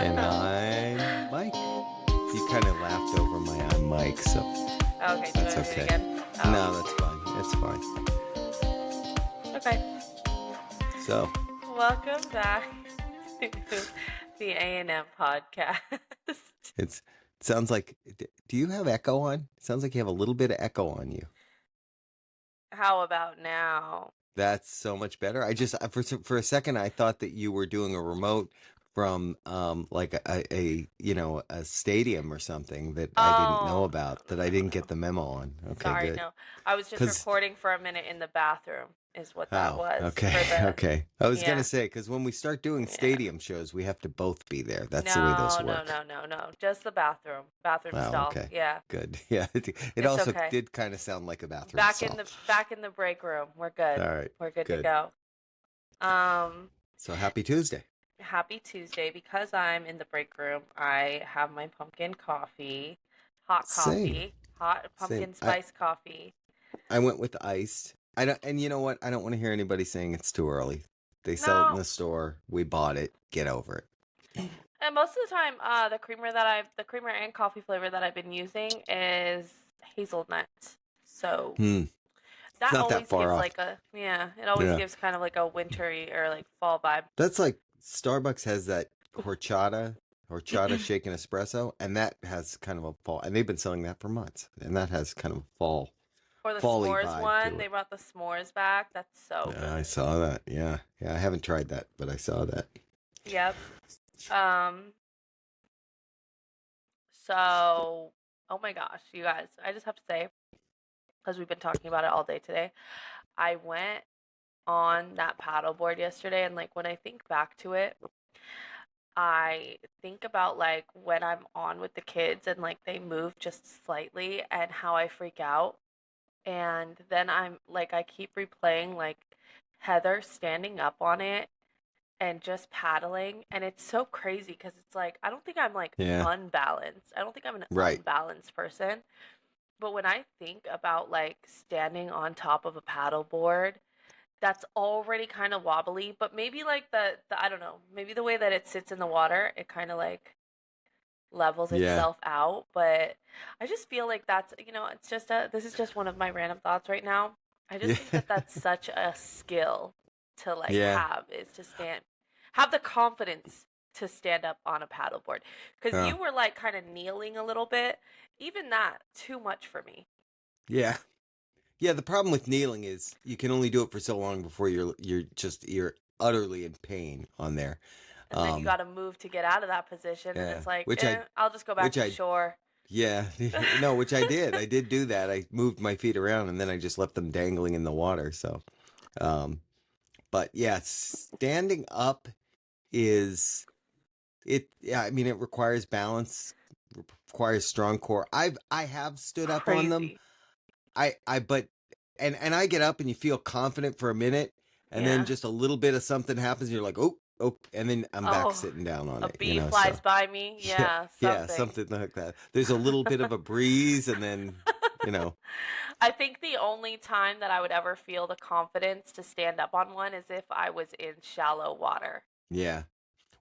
And I'm Mike. You kind of laughed over my I'm Mike, so Okay, do you that's want to do it okay. again? No, Oh, that's fine. It's fine. okay. So, Welcome back to the A&M podcast. it sounds like, do you have echo on? It sounds like you have a little bit of echo on you. How about now? That's so much better. For a second, I thought that you were doing a remote from like a stadium or something that I didn't know Oh, about, that I didn't no. get the memo on. Okay, Sorry, good. no. I was just Because recording for a minute in the bathroom is what that Oh, was okay, for the, okay. I was gonna yeah, say, because when we start doing yeah. stadium shows, we have to both be there. That's the way those No, no, work. no, no, no. Just the bathroom. Bathroom Oh, stall. okay. Yeah, Good. Yeah, it it's also okay. did kind of sound like a bathroom Back in stall. the break room. We're good. All right, We're good to good. go. Um, So happy Tuesday. Happy Tuesday. Because I'm in the break room, I have my pumpkin coffee, hot Same, coffee, hot same. pumpkin I spice coffee. I went with iced. I don't, and you know what? I don't want to hear anybody saying it's too early. They sell it in No, the store. We bought it. Get over it. and most of the time, the creamer and coffee flavor that I've been using is hazelnut. So It's that not that always far gives off. like it always Yeah. gives kind of like a wintry or like fall vibe. That's like Starbucks has that horchata shaken espresso, and that has kind of a fall. And they've been selling that for months, and that has kind of a Or the fally s'mores vibe one, to they it. brought the s'mores back. That's so Yeah, I good. saw that. Yeah, yeah. I haven't tried that, but I saw that. Yep. Um, so, oh my gosh, you guys, I just have to say, because we've been talking about it all day today, I went on that paddleboard yesterday, and like when I think back to it, I think about like when I'm on with the kids and like they move just slightly and how I freak out. And then I'm like, I keep replaying like Heather standing up on it and just paddling. And it's so crazy because it's like, I don't think I'm like Yeah, unbalanced. I don't think I'm an right. unbalanced person. But when I think about like standing on top of a paddleboard, that's already kind of wobbly, but maybe like the I don't know, maybe the way that it sits in the water, it kind of like levels Yeah, itself out. But I just feel like it's just this is just one of my random thoughts right now. I just yeah, think that that's such a skill to like yeah. have, is to have the confidence to stand up on a paddleboard. Because Oh, you were like kind of kneeling a little bit. Even that, too much for me. yeah, yeah. The problem with kneeling is you can only do it for so long before you're utterly in pain on there. And then you Um, got to move to get out of that position, and yeah, it's like, which I I'll just go back which to I shore. Yeah, no, which I did. I did do that. I moved my feet around and then I just left them dangling in the water. So, um, but yeah, standing up is it. Yeah, I mean, it requires balance, requires strong core. I have stood up on them. Crazy. But and I get up and you feel confident for a minute, and then Yeah. just a little bit of something happens. And you're like, oh, and then I'm back Oh, sitting down on a it. bee So flies by me. yeah, Yeah, yeah, something. something like that. There's a little bit of a breeze, and then you know. I think the only time that I would ever feel the confidence to stand up on one is if I was in shallow water. Yeah.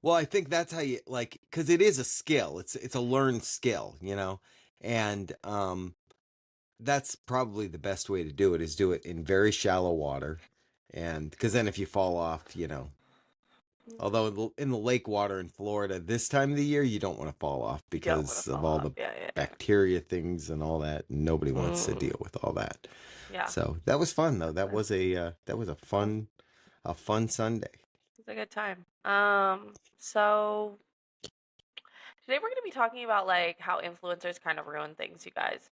Well, I think that's how you like, because it is a skill. It's a learned skill, and that's probably the best way to do it is do it in very shallow water, and because then if you fall off, although in the lake water in Florida this time of the year, you don't want to fall off You don't want to because of fall all off. the Yeah, yeah, bacteria things and all that. And nobody yeah. wants to deal with all that. Yeah, So that was fun though. exactly. That was Well, a fun Sunday. it's a good time. So today we're going to be talking about like how influencers kind of ruin things, you guys.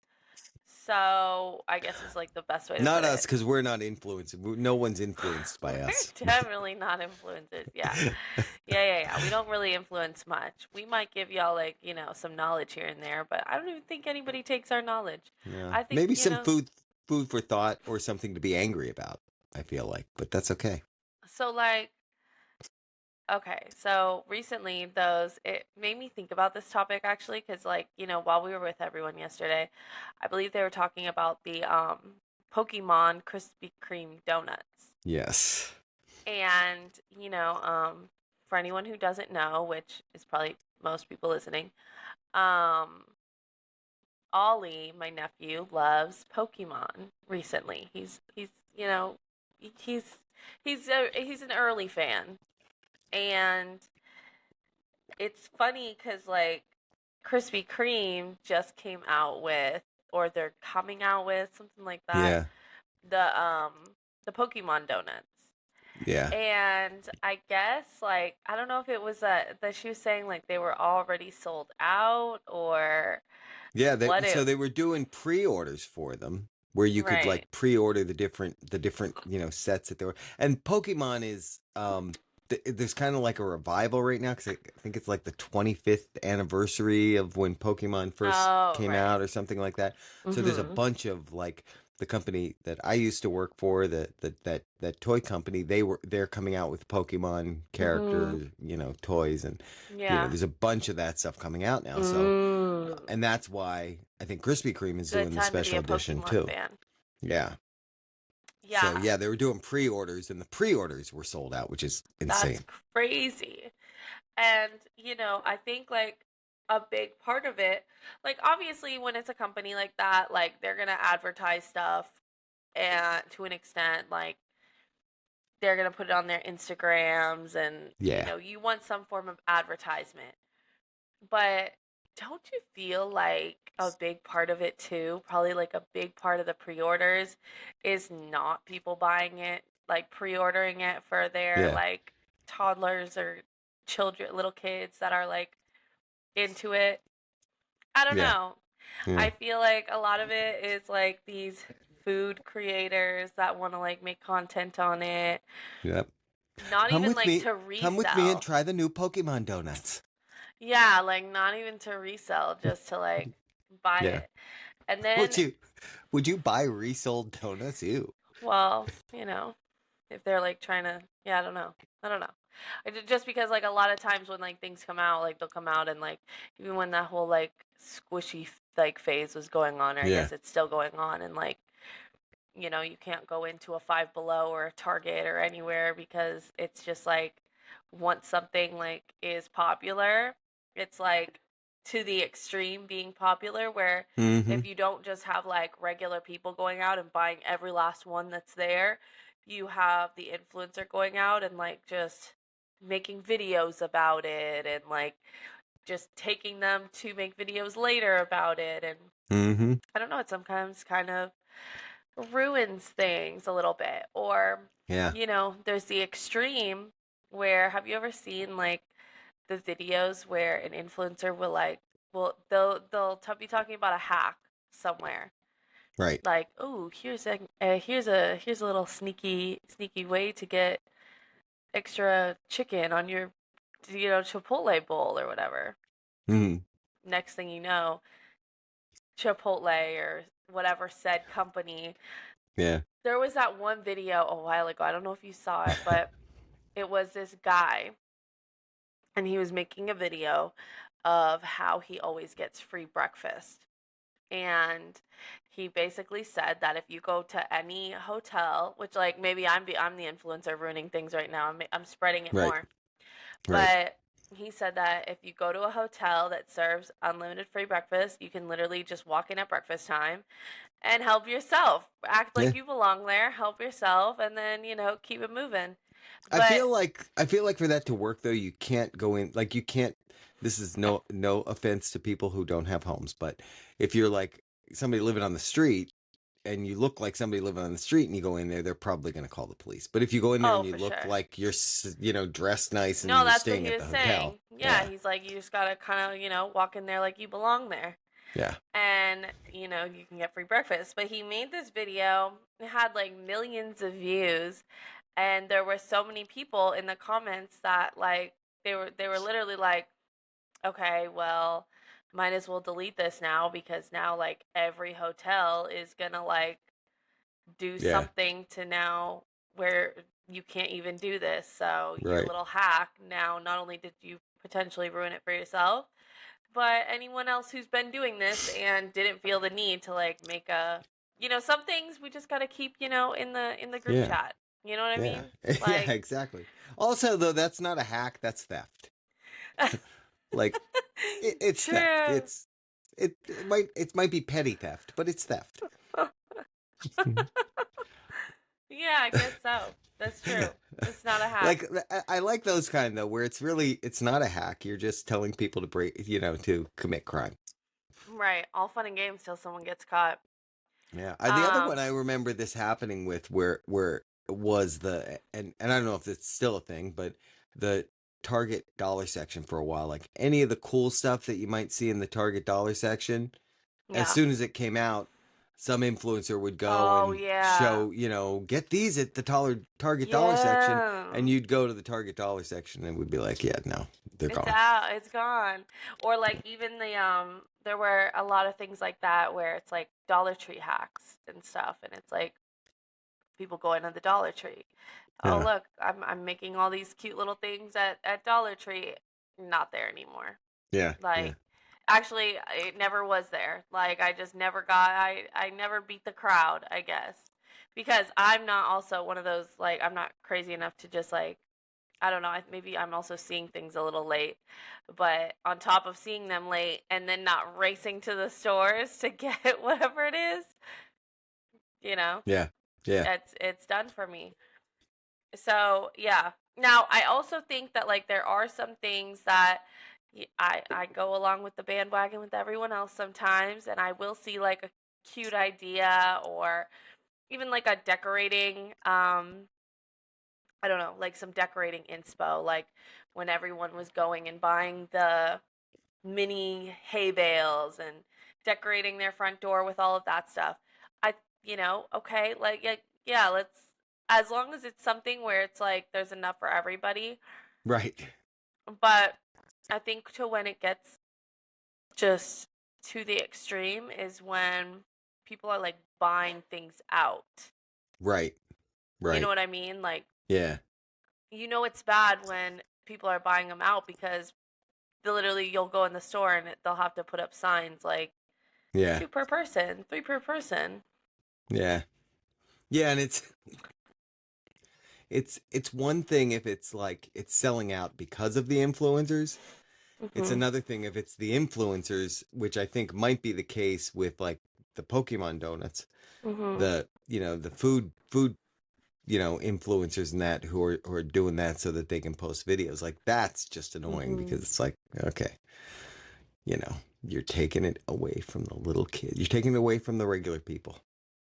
So I guess is like the best way to Not put us, it. because we're not influenced. No one's influenced by We're us. definitely not influencers. Yeah. Yeah. We don't really influence much. We might give y'all like, some knowledge here and there, but I don't even think anybody takes our knowledge. Yeah, I think, maybe some food for thought or something to be angry about. I feel like, but that's okay. so like, okay, so recently it made me think about this topic actually, because like, while we were with everyone yesterday, I believe they were talking about the Pokemon Krispy Kreme donuts. Yes. And, for anyone who doesn't know, which is probably most people listening, um, Ollie, my nephew, loves Pokemon recently. He's you know he's he's an early fan, and it's funny because like Krispy Kreme just came out with, or they're coming out with something like that, Yeah. the the Pokemon donuts. Yeah. And I guess like I don't know if it was that she was saying like they were already sold out or Yeah, what so it they were doing pre-orders for them where you could right. like pre-order the different, sets that they were. And Pokemon is there's kind of like a revival right now cuz I think it's like the 25th anniversary of when Pokemon first Oh, came right. out or something like that. So there's a Mhm. bunch of like the company that I used to work for, that toy company, they're coming out with Pokemon Mhm. character, toys, and Yeah. there's a bunch of that stuff coming out now. So Mm. and that's why I think Krispy Kreme is Good doing the time to be special a edition Pokemon too. fan. Yeah. So Yeah, yeah, they were doing pre-orders, and the pre-orders were sold out, which is that's insane. crazy. And, I think like a big part of it, like obviously when it's a company like that, like they're going to advertise stuff and to an extent like they're going to put it on their Instagrams and Yeah. you want some form of advertisement. But don't you feel like a big part of it too, probably like a big part of the pre-orders is not people buying it, like pre-ordering it for their Yeah. like toddlers or children, little kids that are like into it. I don't Yeah. know. Yeah. I feel like a lot of it is like these food creators that want to like make content on it, Yep. not Come even with like me. to Come with me and resell. try the new Pokemon donuts. Yeah, like not even to resell, just to like buy Yeah. it. And then, Would you would you buy resold donuts? Ew. well, if they're like trying to, yeah, I don't know. I don't know. Just because like a lot of times when like things come out, like they'll come out and like even when that whole like squishy like phase was going on, or I Yeah. guess it's still going on, and like you can't go into a Five Below or a Target or anywhere because it's just like once something like is popular, it's like to the extreme being popular where Mm-hmm. if you don't just have like regular people going out and buying every last one that's there, you have the influencer going out and like just making videos about it and like just taking them to make videos later about it, and Mm-hmm. I don't know, it sometimes kind of ruins things a little bit. Or, Yeah. there's the extreme where have you ever seen like the videos where an influencer will like be talking about a hack somewhere. Right. Like, oh, here's a little sneaky way to get extra chicken on your Chipotle bowl or whatever. Mm-hmm. Next thing you know, Chipotle or whatever said company. Yeah. There was that one video a while ago. I don't know if you saw it, but it was this guy and he was making a video of how he always gets free breakfast. And he basically said that if you go to any hotel, which like maybe I'm the influencer ruining things right now. I'm spreading it Right. more. Right. But he said that if you go to a hotel that serves unlimited free breakfast, you can literally just walk in at breakfast time and help yourself. Act Yeah. like you belong there, help yourself, and then, keep it moving. I But feel like I feel like for that to work though, you can't go in like you can't. This is no offense to people who don't have homes, but if you're like somebody living on the street and you look like somebody living on the street and you go in there, they're probably going to call the police. But if you go in there oh, and you for look sure. like you're dressed nice and No, you're that's what staying he at was the saying. hotel, Yeah, yeah, he's like, you just gotta kind of, walk in there like you belong there. yeah, And, you can get free breakfast. But he made this video, it had like millions of views, and there were so many people in the comments that like they were literally like, okay, well, might as well delete this now because now like every hotel is gonna like do yeah, something to now where you can't even do this. So your right, little hack now, not only did you potentially ruin it for yourself, but anyone else who's been doing this and didn't feel the need to like make some things we just got to keep, in the group yeah. chat. You know what I Yeah. mean? Yeah, Like, exactly. Also, though, that's not a hack, that's theft. Like it's theft. true. It might be petty theft, but it's theft. Yeah, I guess so. That's true. It's not a hack. Like I like those kind though, where it's not a hack. You're just telling people to to commit crime. Right. All fun and games till someone gets caught. Yeah. The other one Um, I remember this happening with where it was and I don't know if it's still a thing, but the Target dollar section for a while, like any of the cool stuff that you might see in the Target dollar section, as yeah. soon as it came out, some influencer would go Oh, and yeah. show, get these at the Target dollar section, Yeah. and you'd go to the Target dollar section and we'd be like, yeah, no, they're It's gone. out. It's gone. Or like even there were a lot of things like that where it's like Dollar Tree hacks and stuff, and it's like people going to the Dollar Tree. Oh, Yeah, look, I'm making all these cute little things at Dollar Tree. Not there anymore. yeah, yeah. Like, actually, it never was there. Like, I just never got. I never beat the crowd, I guess, because I'm not also one of those, like, I'm not crazy enough to just like, I don't know. Maybe I'm also seeing things a little late, but on top of seeing them late and then not racing to the stores to get whatever it is, you know, Yeah, yeah, it's done for me. So yeah. Now I also think that like there are some things that I go along with the bandwagon with everyone else sometimes, and I will see like a cute idea or even like a decorating I don't know, like some decorating inspo, like when everyone was going and buying the mini hay bales and decorating their front door with all of that stuff. I, okay, like, yeah, let's, as long as it's something where it's like there's enough for everybody. right. But I think to when it gets just to the extreme is when people are like buying things out. Right, You know right. what I mean? Like, Yeah, it's bad when people are buying them out because literally you'll go in the store and they'll have to put up signs like yeah, two per person, three per person. yeah, yeah. And it's one thing if it's like it's selling out because of the influencers. It's Mhm. another thing if it's the influencers, which I think might be the case with like the Pokemon donuts, Mhm. the food influencers and that who are doing that so that they can post videos. Like that's just annoying because Mhm. it's like, okay, you know, you're taking it away from the little kid. You're taking it away from the regular people.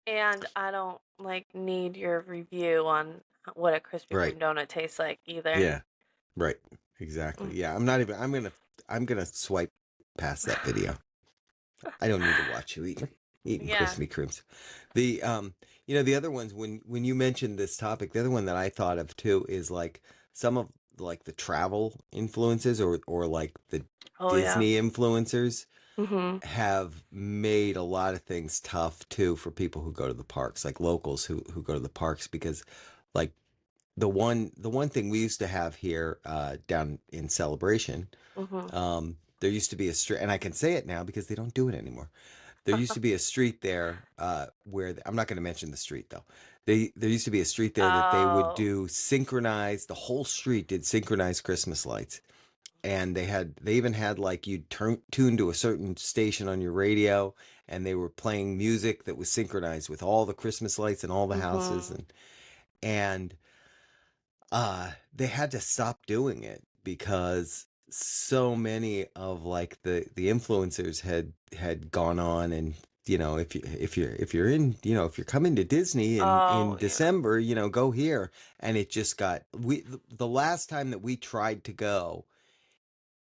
And I don't like need your review on what a Krispy Right. Kreme donut tastes like either. Yeah. Right. Exactly. Mm. Yeah. I'm gonna swipe past that video. I don't need to watch you eating Yeah. Krispy Kremes. The other ones when you mentioned this topic, the other one that I thought of too is like some of like the travel influences or like the Oh yeah. Disney influencers Mhm. have made a lot of things tough too for people who go to the parks, like locals who go to the parks because like the one thing we used to have here down in Celebration, Mhm. there used to be a street, and I can say it now because they don't do it anymore. There used to be a street there where I'm not going to mention the street though. There used to be a street there that they would Oh. do synchronized. The whole street did synchronized Christmas lights, and they even had like you'd tune to a certain station on your radio, and they were playing music that was synchronized with all the Christmas lights and all the houses, Mhm. and they had to stop doing it because so many of like the influencers had gone on and if you're in if you're coming to Disney in Oh yeah. December, go here. And it just got we the last time that we tried to go,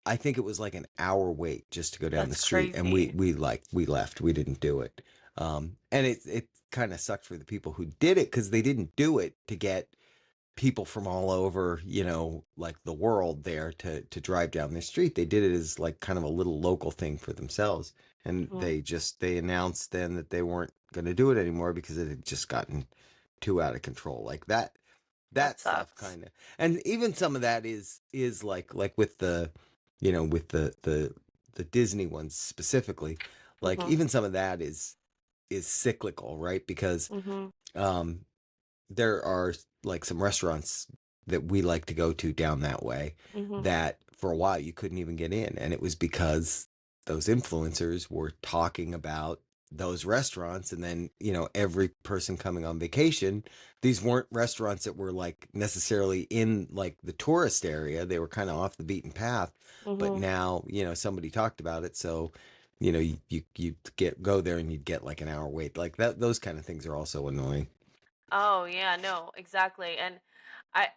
I think it was like an hour wait just to go down the That's street, and we crazy. we like we left. We didn't do it. And it kind of sucked for the people who did it because they didn't do it to get people from all over, like the world there to drive down the street. They did it as like kind of a little local thing for themselves. And Mhm. they announced then that they weren't going to do it anymore because it had just gotten too out of control. Like That that stuff sucks. kind of. And even some of that is like with the Disney ones specifically, like Mhm. even some of that is cyclical, right? Because Mhm. um there are like some restaurants that we like to go to down that way Mhm. that for a while you couldn't even get in, and it was because those influencers were talking about those restaurants, and then every person coming on vacation, these weren't restaurants that were like necessarily in like the tourist area. They were kind of off the beaten path, but Mhm. now somebody talked about it, so you get go there and you'd get like an hour wait, like that. Those kind of things are also annoying. Oh yeah, no, exactly. And I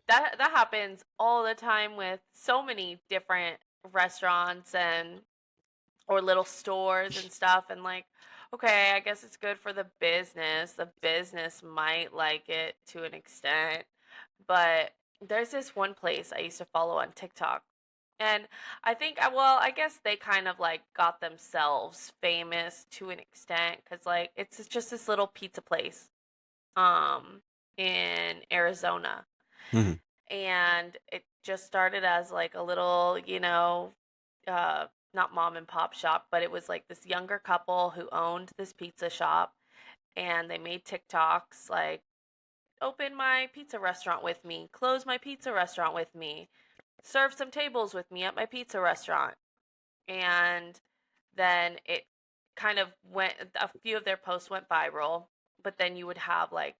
that happens all the time with so many different restaurants and or little stores and stuff, and like, okay, I guess it's good for the business. The business might like it to an extent, but there's this one place I used to follow on TikTok. And I think, well, I guess they kind of like got themselves famous to an extent because like it's just this little pizza place um in Arizona, Mhm. and it just started as like a little, not mom and pop shop, but it was like this younger couple who owned this pizza shop, and they made TikToks like, open my pizza restaurant with me, close my pizza restaurant with me, serve some tables with me at my pizza restaurant. And then it kind of went, a few of their posts went viral, but then you would have like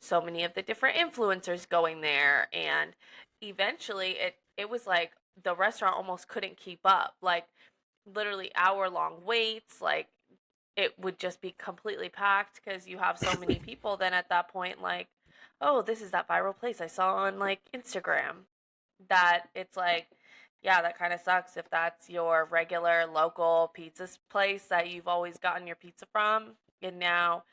so many of the different influencers going there, and eventually it was like the restaurant almost couldn't keep up, like literally hour long waits, like it would just be completely packed because you have so many people then at that point, like, oh, this is that viral place I saw on like Instagram, that it's like, yeah, that kind of sucks if that's your regular local pizza place that you've always gotten your pizza from, and now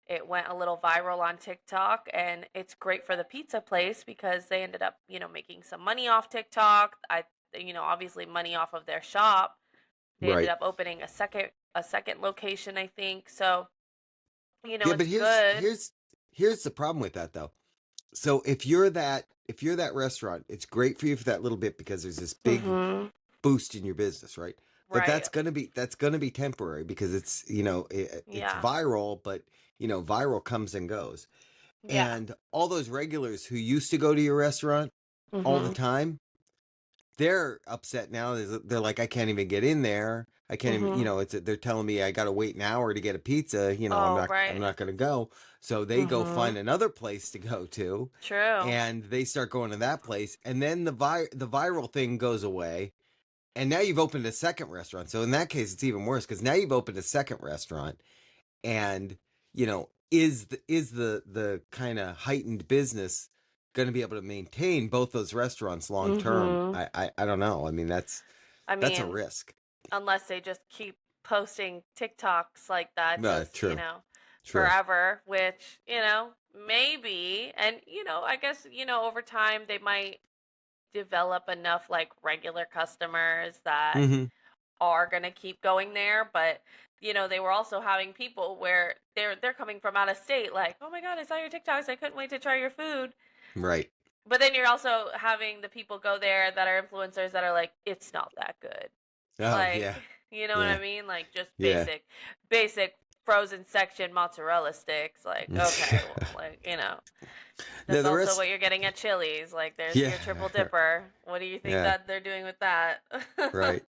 it went a little viral on TikTok, and it's great for the pizza place because they ended up, making some money off TikTok. Obviously money off of their shop. They ended Right. up opening a second location, I think. So, Yeah, but it's good. here's the problem with that though. So if you're that restaurant, it's great for you for that little bit because there's this big Mhm. boost in your business, right? But Right. that's gonna be temporary because it's Yeah. viral, but viral comes and goes. Yeah. And all those regulars who used to go to your restaurant all the Mhm. time, they're upset now. They're like, I can't even get in there. I can't even, Mhm. they're telling me I got to wait an hour to get a pizza. I'm Oh, not, I'm right. not going to go. So they go find Mhm. another place to go to, True. and they start going to that place. And then the viral thing goes away. And now you've opened a second restaurant. So in that case, it's even worse because now you've opened a second restaurant, and is the kind of heightened business going to be able to maintain both those restaurants long term? Mhm. I don't know. I mean, I that's a mean, risk. unless they just keep posting TikToks like that, just, True, true. forever, which, maybe. And, I guess, over time they might develop enough like regular customers that Hmm. are going to keep going there, but they were also having people where they're coming from out of state, like, "Oh my god, I saw your TikToks. I couldn't wait to try your food." Right. But then you're also having the people go there that are influencers that are like, "It's not that good." Oh Like, yeah, you know what I yeah, mean? Like just yeah. basic frozen section mozzarella sticks. Like, okay, well, like, No, that's the also rest. what you're getting at Chili's. Like, there's Yeah, your triple dipper. What do you think yeah. that they're doing with that? Right.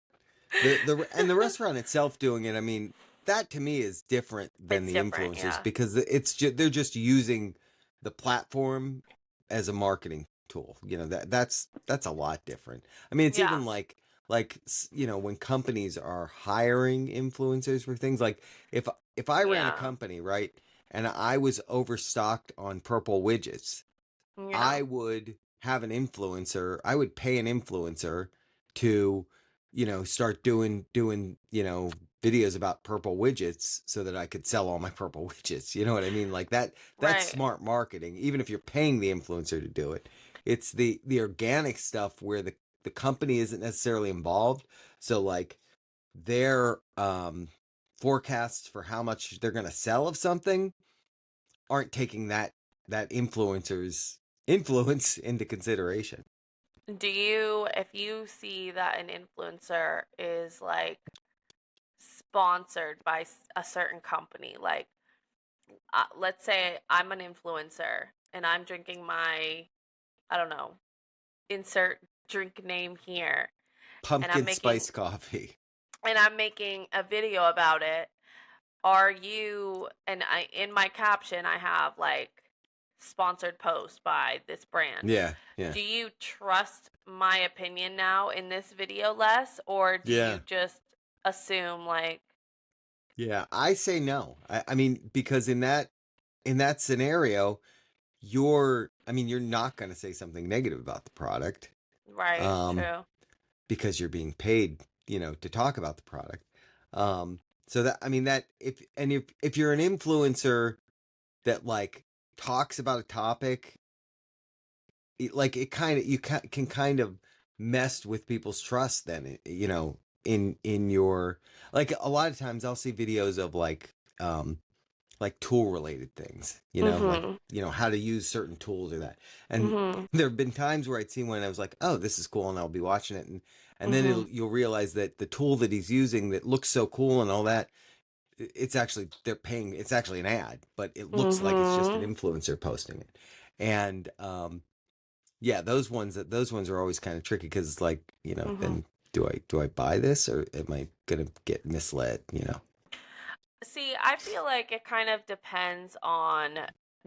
The restaurant itself doing it. I mean, that to me is different than It's the different, influencers yeah. because they're just using the platform as a marketing tool. That's a lot different. I mean, it's Yeah. even like when companies are hiring influencers for things like if I ran a Yeah. company, right, and I was overstocked on purple widgets, Yeah. I would have an influencer. I would pay an influencer to, start doing, videos about purple widgets so that I could sell all my purple widgets. You know what I mean? Like that. That's Right. smart marketing. Even if you're paying the influencer to do it, it's the organic stuff where the company isn't necessarily involved. So like their forecasts for how much they're going to sell of something aren't taking that influencer's influence into consideration. If you see that an influencer is like sponsored by a certain company, like, let's say I'm an influencer and I'm drinking my, I don't know, insert drink name here, and I'm Pumpkin making spice coffee. a video about it, are you, and I, in my caption I have like sponsored post by this brand. Yeah, yeah, Do you trust my opinion now in this video less, or do you yeah, just assume like, yeah. I say no. I mean, because in that scenario, you're not going to say something negative about the product, right, um, true. because you're being paid, to talk about the product. Um, so that, I mean, that if you're an influencer that like talks about a topic, like it kind of can kind of mess with people's trust then, in your, like, a lot of times I'll see videos of like tool related things, like, Mhm. how to use certain tools or that. And Mhm. there have been times where I'd seen one and I was like, oh, this is cool, and I'll be watching it, and then Mhm. you'll realize that the tool that he's using that looks so cool and all that, it's actually, they're paying, it's actually an ad, but it looks like it's just an Mhm. influencer posting it. And yeah, those ones are always kind of tricky, because it's like, Mhm. then do I buy this, or am I gonna get misled? See, I feel like it kind of depends on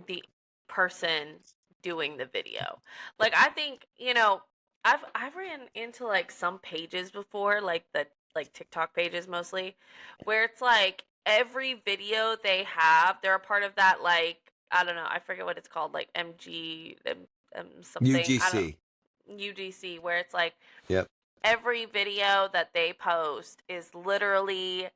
the person doing the video. Like I think, I've ran into like some pages before, like the like TikTok pages mostly, where it's like every video they have, they're a part of that, like, I don't know, I forget what it's called, like MG something, I don't UGC. UGC, where it's like Yep. every video that they post is literally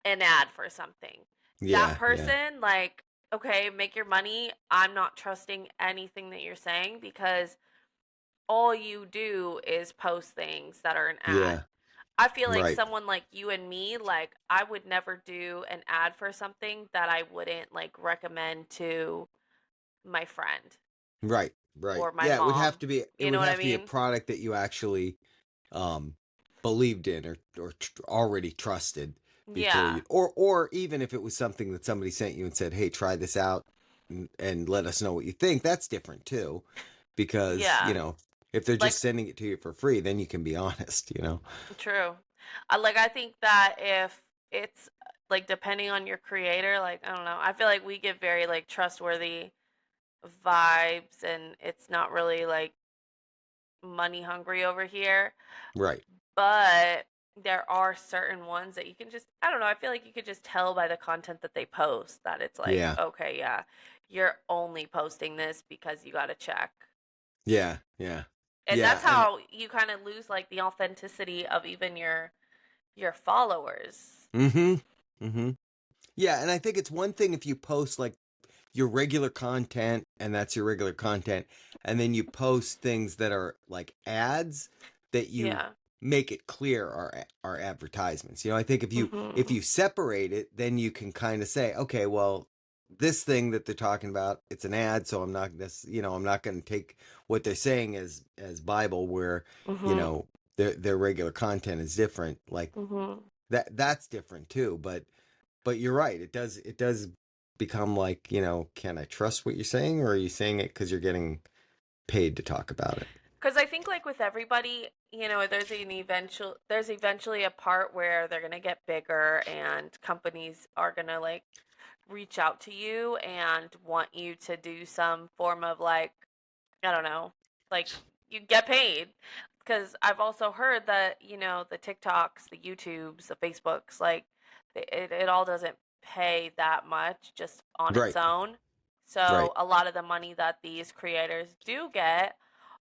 an ad for something. That Yeah. Yeah. person, like, okay, make your money. I'm not trusting anything that you're saying because all you do is post things that are an ad. Yeah. I feel like Right. someone like you and me, like, I would never do an ad for something that I wouldn't like recommend to my friend Right. Right. or my Yeah. It would have mom. to be. It You know would what I have to be a mean? product that you actually um believed in, or already trusted before Yeah. you, or even if it was something that somebody sent you and said, hey, try this out, and let us know what you think. That's different too, because Yeah. if they're just Like, sending it to you for free, then you can be honest. true. Like I think that if it's like depending on your creator, like I don't know, I feel like we give very like trustworthy vibes and it's not really like money hungry over here, Right. but there are certain ones that you can just, I don't know, I feel like you could just tell by the content that they post that it's like, Yeah. okay, yeah, you're only posting this because you got to check. Yeah. Yeah. And Yeah. that's And how you kind of lose like the authenticity of even your followers. mm-hmm. Mm-hmm. Yeah, and I think it's one thing if you post like your regular content, and that's your regular content, and then you post things that are like ads that you Yeah. make it clear are advertisements. I think if Mhm. you separate it, then you can kind of say, okay, well, this thing that they're talking about, it's an ad, so I'm not going to take what they're saying as Bible, where you Mhm. know their regular content is different. Like Mhm. that's different too. But you're right. It does become like, can I trust what you're saying, or are you saying it because you're getting paid to talk about it? Cuz I think like with everybody, there's eventually a part where they're going to get bigger and companies are going to like reach out to you and want you to do some form of like, I don't know, like you get paid. Because I've also heard that, the TikToks, the YouTubes, the Facebooks, like it all doesn't pay that much just on its Right. own. Right. So a lot of the money that these creators do get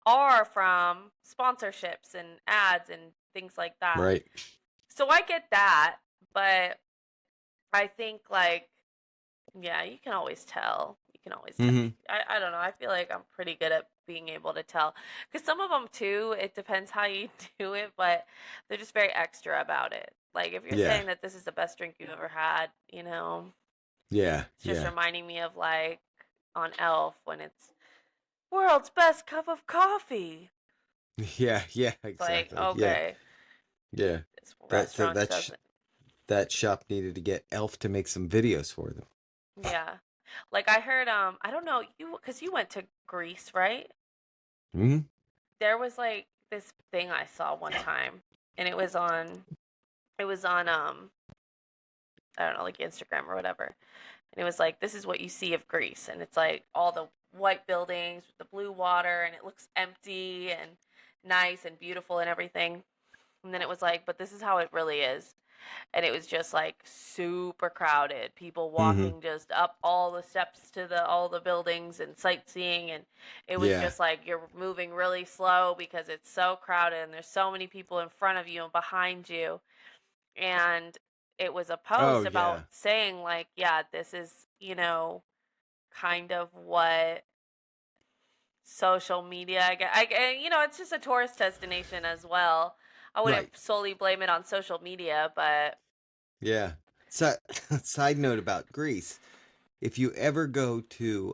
are from sponsorships and ads and things like that. Right. So I get that, but I think like, yeah, you can always tell. You can always tell. Mm-hmm. I don't know. I feel like I'm pretty good at being able to tell. Because some of them, too, it depends how you do it, but they're just very extra about it. Like, if you're Yeah. saying that this is the best drink you've ever had, Yeah. it's just Yeah. reminding me of, like, on Elf when it's world's best cup of coffee. Yeah. Yeah. It's like, Exactly. Yeah. okay, Yeah. this That restaurant that sh- doesn't. that shop needed to get Elf to make some videos for them. Yeah. Like I heard, I don't know you because you went to Greece, right? Hmm. There was like this thing I saw one time, and it was on I don't know, like Instagram or whatever, and it was like this is what you see of Greece, and it's like all the white buildings with the blue water, and it looks empty and nice and beautiful and everything. And then it was like, but this is how it really is. And it was just like super crowded, people Hmm. walking just up all the steps to the all the buildings and sightseeing, and it was Yeah. just like you're moving really slow because it's so crowded and there's so many people in front of you and behind you. And it was a Oh post about yeah. saying like, yeah, this is, kind of what social media, it's just a tourist destination as well. I wouldn't Right. solely blame it on social media, but Yeah. So, side note about Greece, if you ever go to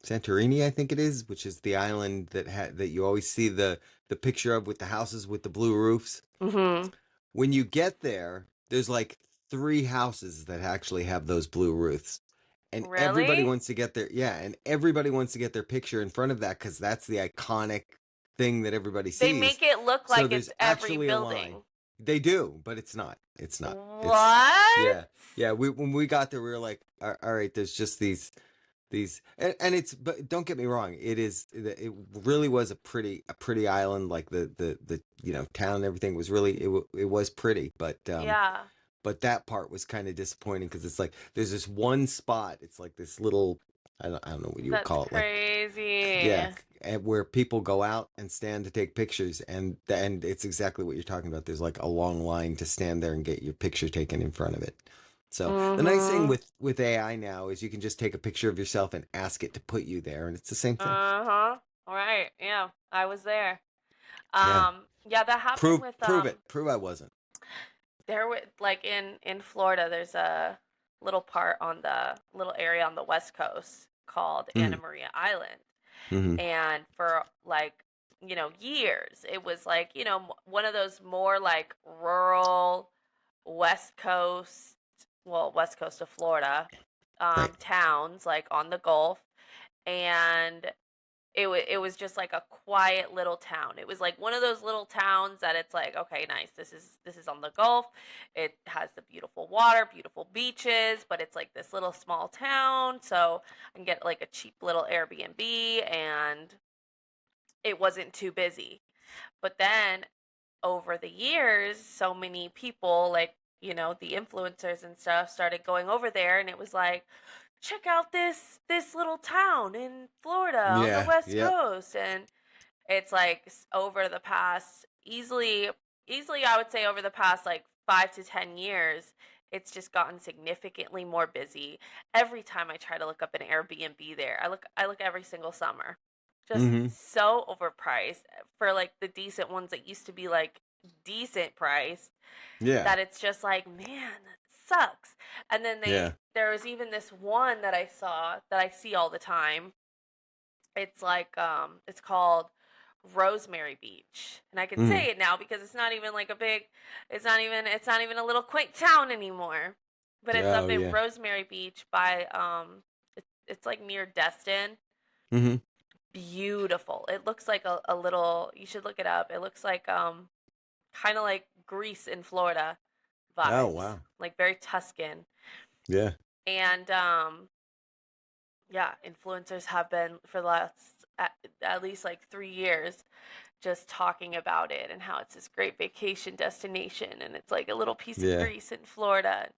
Santorini, I think it is, which is the island that you always see the picture of with the houses with the blue roofs. mhm. When you get there, there's like three houses that actually have those blue roofs. And everybody Really? wants to get their yeah, and everybody wants to get their picture in front of that because that's the iconic thing that everybody They sees. make it look So like there's it's every actually a line. building. They do, but it's not. It's not. It's What? yeah, yeah. We when we got there, we were like, all right, there's just these, and it's but don't get me wrong, it really was a pretty island, like the town and everything was really it was pretty, Yeah. but that part was kind of disappointing because it's like there's this one spot, it's like this little I don't know what you would That's call it, like crazy. yeah, and where people go out and stand to take pictures, and it's exactly what you're talking about. There's like a long line to stand there and get your picture taken in front of it. So the nice thing Mhm. with AI now is you can just take a picture of yourself and ask it to put you there, and it's the same thing. Uh-huh. Right. Yeah. I was there. Yeah, Yeah, that happened prove with prove it, prove I wasn't. there was like in Florida, there's a little part on the little area on the West Coast called Anna Hmm. Maria Island. Hmm. And for like, years, it was like, one of those more like rural West Coast, well, West Coast of Florida, Right. towns like on the Gulf. And it was just like a quiet little town. It was like one of those little towns that it's like, okay, nice. This is on the Gulf. It has the beautiful water, beautiful beaches, but it's like this little small town, so I can get like a cheap little Airbnb, and it wasn't too busy. But then over the years, so many people, like, the influencers and stuff, started going over there, and it was like, check out this little town in Florida on the Yeah. West Yep. Coast. And it's like over the past easily I would say over the past like 5 to 10 years, it's just gotten significantly more busy. Every time I try to look up an Airbnb there, I look every single summer. Just Hmm. so overpriced for like the decent ones that used to be like decent price, Yeah. that it's just like, man, that sucks. And then Yeah. there was even this one that I saw that I see all the time. It's like it's called Rosemary Beach. And I can Hmm. say it now because it's not even a little quaint town anymore. But it's Oh up in yeah. Rosemary Beach by it's like near Destin. Hmm. Beautiful. It looks like a little, you should look it up. It looks like kind of like Greece in Florida Oh vibes. wow. Like very Tuscan. Yeah. And yeah, influencers have been for the last at least like 3 years just talking about it and how it's this great vacation destination, and it's like a little piece of Yeah. Greece in Florida.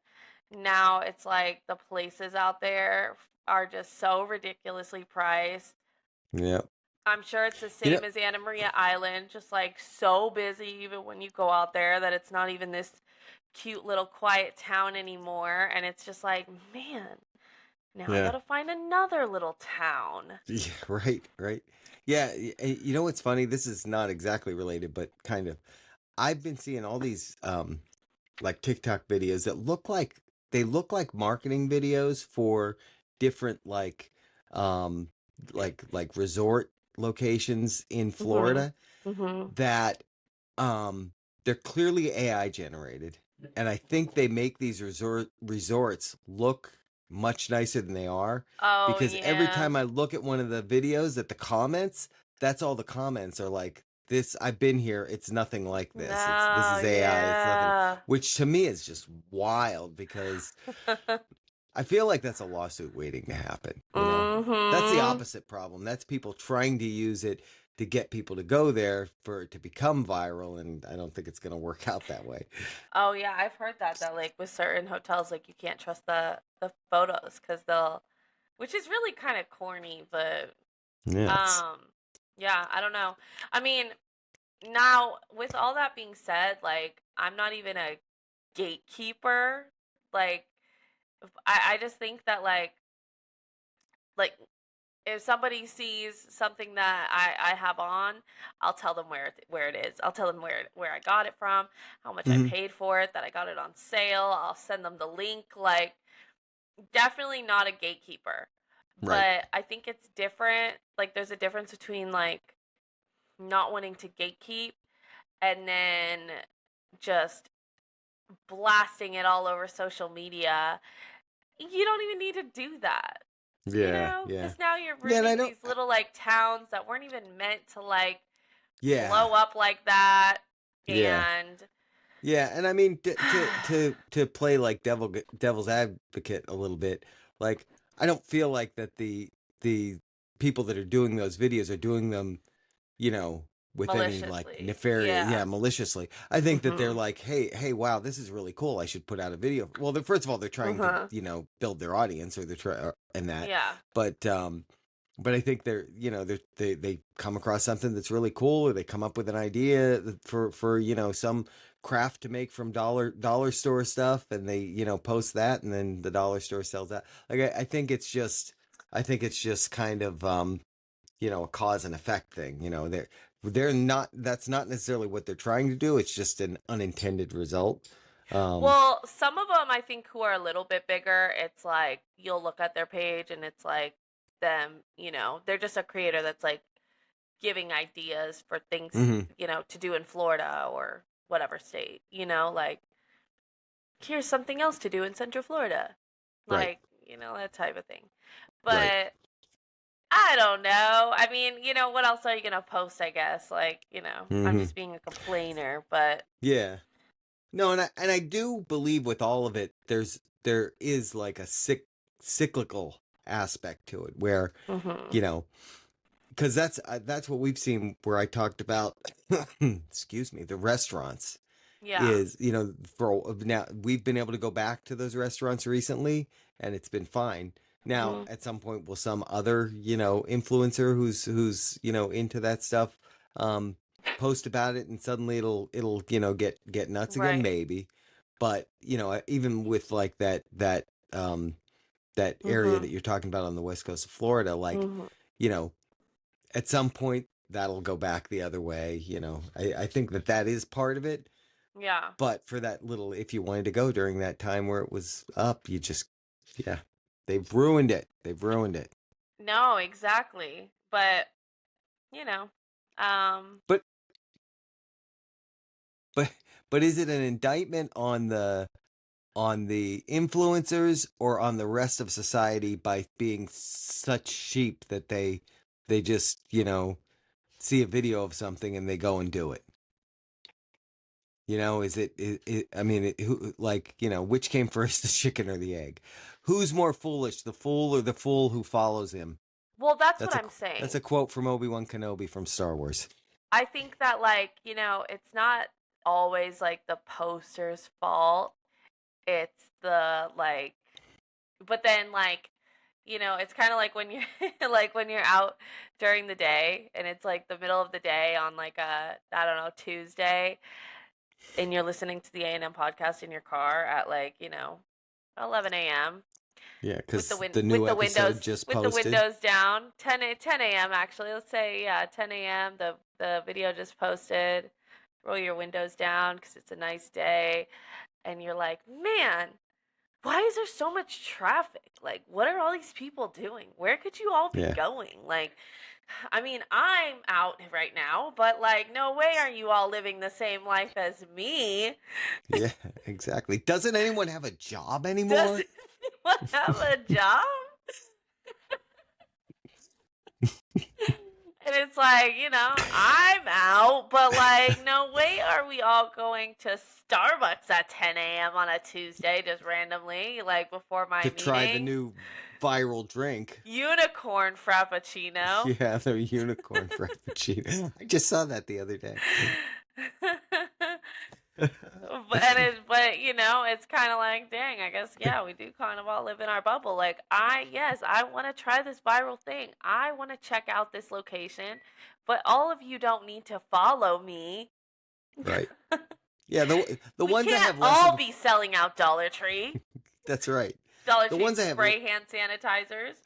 Now it's like the places out there are just so ridiculously priced. Yeah. I'm sure it's the You know. same as Anna Maria Island, just like so busy even when you go out there that it's not even this cute little quiet town anymore. And it's just like, man, now I Yeah. gotta find another little town. Yeah. Right. Right. Yeah. You know what's funny? This is not exactly related, but kind of. I've been seeing all these like TikTok videos that look like marketing videos for different um like resort locations in Mhm. Florida Mhm. that they're clearly AI generated, and I think they make these resorts look much nicer than they are, Oh because every yeah. time I look at one of the videos at the comments, that's all the comments are like, this, I've been here, it's nothing like this No, is AI, it's nothing, yeah. which to me is just wild, because I feel like that's a lawsuit waiting to happen, you know? That's the Mhm. opposite problem. That's people trying to use it to get people to go there for it to become viral, and I don't think it's going to work out that way. Oh yeah, I've heard that like with certain hotels, like you can't trust the photos because they'll, which is really kind of corny, but Yeah, it's um, yeah, I don't know. I mean, now with all that being said, like I'm not even a gatekeeper. Like I just think that like if somebody sees something that I have on, I'll tell them where it is. I'll tell them where I got it from, how much I mhm, paid for it, that I got it on sale. I'll send them the link. Like definitely not a gatekeeper. right. But I think it's different. Like there's a difference between like not wanting to gatekeep and then just blasting it all over social media. You don't even need to do that. You Yeah, know, yeah. because now you're Yeah, and I ruining don't, these little like towns that weren't even meant to like yeah, blow up like that. yeah. And Yeah, and I mean, to play like devil's advocate a little bit, like, I don't feel like that the people that are doing those videos are doing them, you know, with any like maliciously, nefarious, yeah, yeah. maliciously. I think that they're Mhm. like, hey, wow, this is really cool. I should put out a video. Well, they're, first of all, they're trying to, Mhm. build their audience, or they're trying, and that, Yeah. but I think they're, they come across something that's really cool, or they come up with an idea for some craft to make from dollar store stuff, and they, post that, and then the dollar store sells that. Like, I think it's just kind of a cause and effect thing. They're not, that's not necessarily what they're trying to do. It's just an unintended result. Um, Well, some of them I think who are a little bit bigger, it's like you'll look at their page and it's like them, they're just a creator that's like giving ideas for things, mhm, to do in Florida or whatever state, like here's something else to do in Central Florida. right, Like, that type of thing. right. But I don't know. I mean, what else are you going to post, I guess? Like, I'm Hmm. just being a complainer, but Yeah. No, and I do believe with all of it, there is like a cyclical aspect to it, where, mhm. you know, because that's what we've seen, where I talked about, excuse me, the restaurants, Yeah. is, for now we've been able to go back to those restaurants recently, and it's been fine. Now, Mhm. at some point, will some other, influencer who's into that stuff, um, post about it, and suddenly it'll get nuts again, Right. maybe. But even with like um that area Mhm. that you're talking about on the west coast of Florida, like, Mhm. you know, at some point that'll go back the other way. I think that is part of it, Yeah. but for that little, if you wanted to go during that time where it was up, you just, yeah, they've ruined it. They've ruined it. No, exactly. But, you know, um But but but is it an indictment on the influencers, or on the rest of society, by being such sheep that they just, see a video of something and they go and do it? Is I mean, like, which came first, the chicken or the egg? Who's more foolish, the fool or the fool who follows him? well, that's what That's a I'm that's saying. a quote from Obi-Wan Kenobi from Star Wars. I think that like, it's not always like the poster's fault. It's the like but then like it's kind of like when you're like when you're out during the day and it's like the middle of the day on like a I don't know Tuesday and you're listening to the A&M podcast in your car at like 11 a.m. Yeah, with the because the new episode just posted. windows down 10 a.m. actually let's say yeah 10 a.m. the video just posted. Roll your windows down because it's a nice day and you're like man why is there so much traffic? Like, what are all these people doing? Where could you all be Yeah, going? Like, I mean, I'm out right now, but like, no way are you all living the same life as me. yeah, exactly. Doesn't anyone have a job Does anymore? want to have a job? And it's like, I'm out, but like, no way are we all going to Starbucks at 10 a.m. on a Tuesday just randomly, like before my To try the meeting. new viral drink. Unicorn Frappuccino. Yeah, the unicorn frappuccino. I just saw that the other day. It's kind of like, dang, I guess, yeah, we do kind of all live in our bubble. Like, I want to try this viral thing. I want to check out this location, but all of you don't need to follow me. Right. Yeah, the We ones that can't have less all of a, be selling out Dollar Tree. that's right. Dollar The Tree ones I have spray hand sanitizers.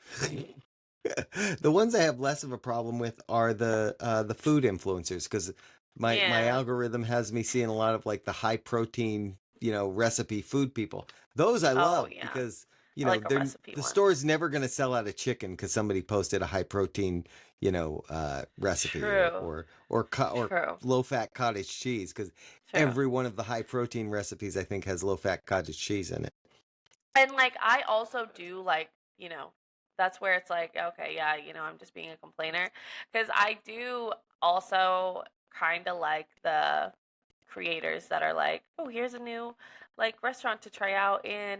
the ones I have less of a problem with are the food influencers, because my Yeah. algorithm has me seeing a lot of like the high protein, recipe food people. Those I Oh, love yeah. because I like a they're recipe the one. store's never going to sell out of chicken because somebody posted a high protein, recipe True. or True. low fat cottage cheese, because True. every one of the high protein recipes I think has low fat cottage cheese in it. And like, I also do like, that's where it's like, okay, yeah, I'm just being a complainer. Because I do also kind of like the creators that are like, oh, here's a new like restaurant to try out in,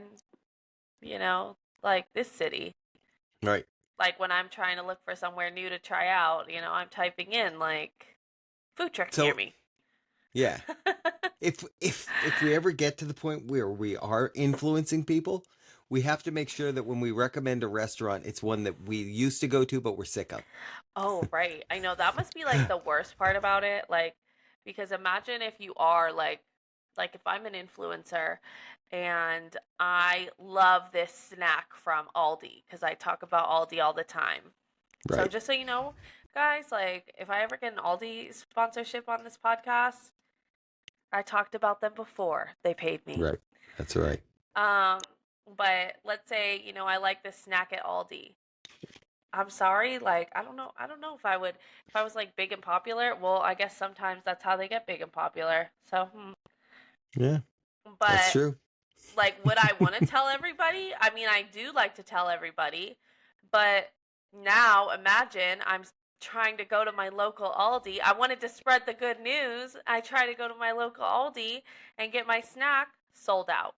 like this city. Right. Like when I'm trying to look for somewhere new to try out, I'm typing in like food truck near So me. yeah. If we ever get to the point where we are influencing people, we have to make sure that when we recommend a restaurant, it's one that we used to go to but we're sick of. Oh, right. I know that must be like the worst part about it. Like, because imagine if you are like if I'm an influencer and I love this snack from Aldi, because I talk about Aldi all the time. So Right. just so you know, guys, like if I ever get an Aldi sponsorship on this podcast, I talked about them before. They paid me. Right. That's right. But let's say, I like this snack at Aldi. I'm sorry, like I don't know if I would, if I was like big and popular. Well, I guess sometimes that's how they get big and popular. So, Yeah. That's but true. like, would I want to tell everybody? I mean, I do like to tell everybody, but now imagine I'm trying to go to my local Aldi. I wanted to spread the good news. I try to go to my local Aldi and get my snack, sold out.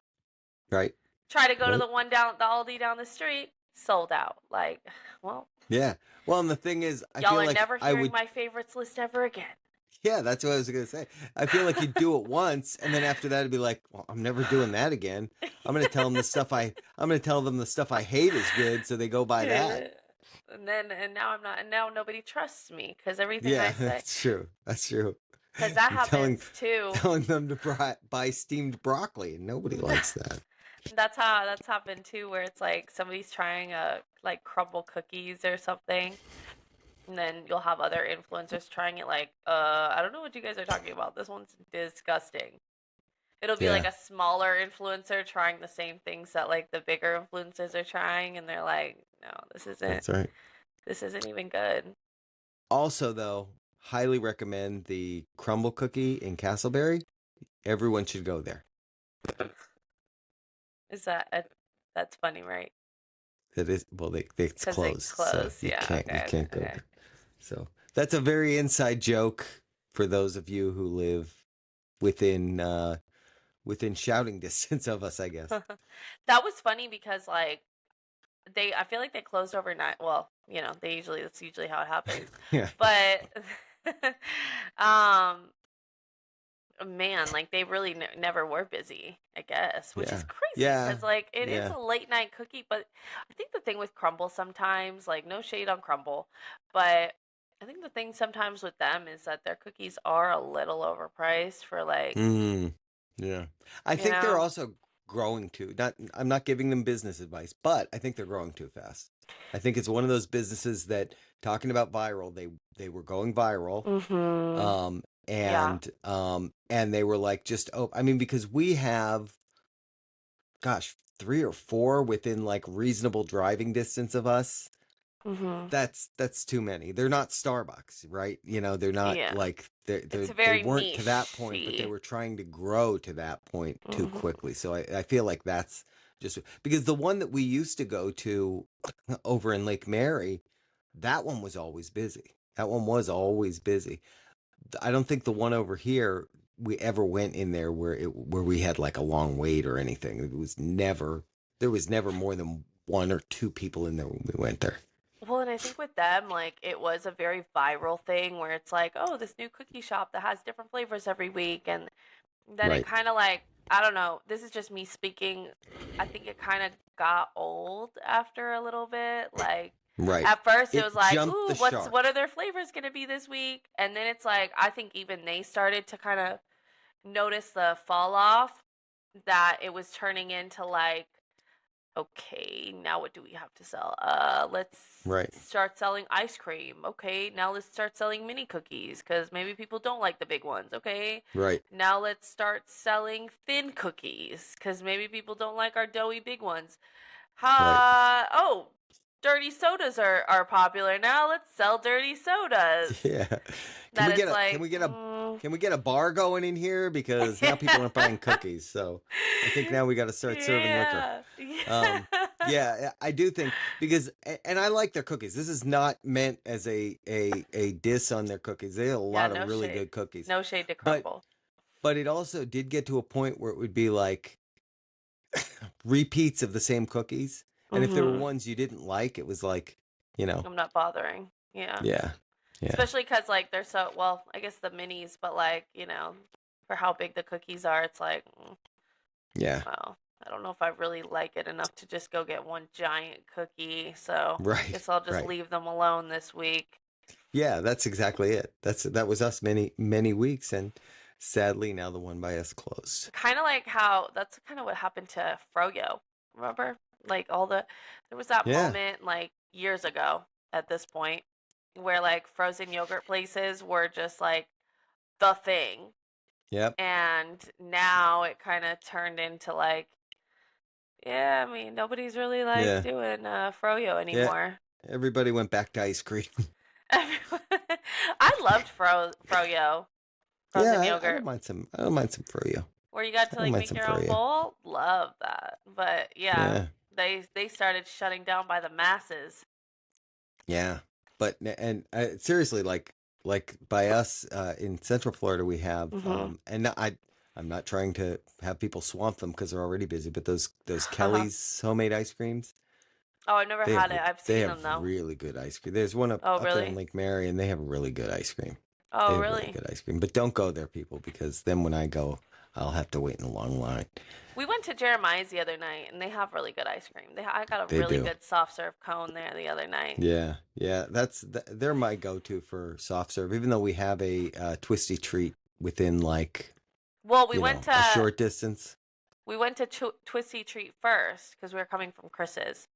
Right. Try to go to Right. the Aldi down the street, sold out. Like, well, Yeah. Well, and the thing is, I y'all feel are like never I hearing would. my favorites list ever again. Yeah, that's what I was gonna say. I feel like you'd do it once, and then after that, it'd be like, well, I'm never doing that again. I'm gonna tell them the stuff I'm gonna tell them the stuff I hate is good, so they go buy that. And now I'm not, and now nobody trusts me because everything Yeah, I say, that's true. That's true. because that You're telling happens too. telling them to buy steamed broccoli, and nobody likes that. That's happened too, where it's like somebody's trying like crumble cookies or something, and then you'll have other influencers trying it like, I don't know what you guys are talking about. This one's disgusting. It'll be like Yeah, a smaller influencer trying the same things that like the bigger influencers are trying, and they're like, no, that's right. this isn't even good. Also, though, highly recommend the crumble cookie in Castleberry. Everyone should go there. Is that's funny, right? It is, well, it's 'Cause it's closed, so closed. you Yeah. can't Okay. go Okay. there. So that's a very inside joke for those of you who live within within shouting distance of us, I guess. That was funny because like I feel like they closed overnight. Well, that's usually how it happens. Yeah. But um man, like they really never were busy, I guess, which is Yeah. crazy Yeah. because like it is Yeah. a late night cookie, but I think the thing with Crumble sometimes, like no shade on Crumble, but I think the thing sometimes with them is that their cookies are a little overpriced for like, Yeah. I you think they're know. also growing too. I'm not giving them business advice, but I think they're growing too fast. I think it's one of those businesses that, talking about viral, they were going viral. Mhm. Yeah. And they were like, just, oh, I mean, because we have, gosh, 3 or 4 within like reasonable driving distance of us. Mhm. That's too many. They're not Starbucks, right? They're not Yeah. like It's they very weren't to that point, but they niche-y. were trying to grow to that point too Mhm. quickly. So I feel like that's just because the one that we used to go to over in Lake Mary, that one was always busy. That one was always busy. I don't think the one over here we ever went in there where we had like a long wait or anything. There was never more than one or two people in there when we went there. Well, and I think with them, like, it was a very viral thing where it's like, oh, this new cookie shop that has different flavors every week. And then it Right. kind of like, I don't know, this is just me speaking. I think it kind of got old after a little bit. Like, Right. at first it It was like, jumped ooh, the shark. what are their flavors going to be this week? And then it's like, I think even they started to kind of notice the fall off, that it was turning into like, okay, now what do we have to sell? Let's Right. start selling ice cream. Okay, now let's start selling mini cookies because maybe people don't like the big ones. Okay, Right. now let's start selling thin cookies because maybe people don't like our doughy big ones. Oh, dirty sodas are popular now. Let's sell dirty sodas. Yeah. That it's Can like, we get a bar going in here because now people aren't buying cookies. So I think now we got to start serving liquor. yeah. Yeah, I do think because and I like their cookies. This is not meant as a diss on their cookies. They have a lot no of really shade. good cookies. No shade to But Crumble. but it also did get to a point where it would be like repeats of the same cookies. And if there were Mhm. ones you didn't like, it was like, you know, I'm not bothering. Yeah. yeah. Yeah. Especially because, like, they're so, well, I guess the minis, but, like, you know, for how big the cookies are, it's like, Yeah. well, I don't know if I really like it enough to just go get one giant cookie. So I Right. guess I'll just Right. leave them alone this week. Yeah, that's exactly it. That was us many weeks, and sadly now the one by us closed. Kind of like how that's kind of what happened to Froyo. Remember? Like, there was that Yeah. moment, like, years ago at this point, where, like, frozen yogurt places were just, like, the thing. Yep. And now it kind of turned into, like, yeah, I mean, nobody's really, like, Yeah. doing Froyo anymore. Everybody went back to ice cream. I loved Froyo, frozen Yeah, I yogurt, don't mind some froyo. where you got to, I don't like, mind make some your own Froyo. bowl. Love that. But yeah, Yeah. they started shutting down by the masses. Yeah. But seriously, like by us in Central Florida, we have Mhm. and I'm not trying to have people swamp them because they're already busy, but those Kelly's homemade ice creams, Oh, I've never they had have it. I've they seen have them though. really good ice cream. There's one Oh, up there in really? Lake Mary, and they have really good ice cream. They Oh, have really really? good ice cream. But don't go there, people, because then when I go, I'll have to wait in a long line. We went to Jeremiah's the other night, and they have really good ice cream. I got a They really do. good soft serve cone there the other night. Yeah, yeah, they're my go-to for soft serve. Even though we have a twisty treat within like Well, we went a to short distance. Twisty Treat first because we were coming from Chris's.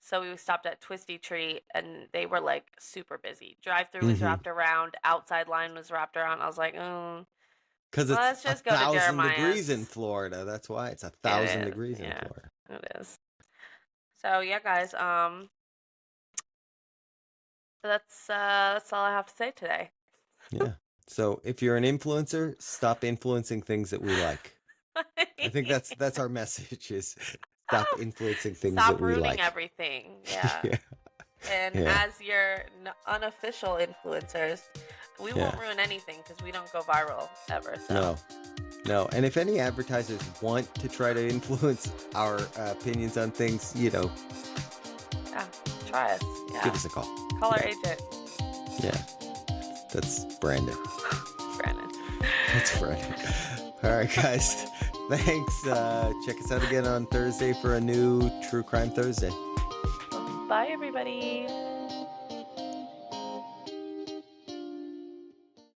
So we stopped at Twisty Treat, and they were like super busy. Drive-through was Mhm. wrapped around, outside line was wrapped around. I was like, Because well, it's let's just go to 1,000 degrees in Jeremiah's. Florida. That's why it's 1,000 is, degrees in yeah. Florida. It is. So yeah, guys. That's all I have to say today. Yeah. So if you're an influencer, stop influencing things that we like. I think that's our message: is stop influencing things Stop that we ruining like. everything. Yeah. Yeah. And Yeah. as your unofficial influencers, we won't Yeah. ruin anything because we don't go viral ever. So No. And if any advertisers want to try to influence our opinions on things, yeah, try us. give Yeah, us a call. call our agent, Yeah. That's Brandon. Brandon. That's Brandon. All right, guys. Thanks. Check us out again on Thursday for a new True Crime Thursday. Bye, everybody.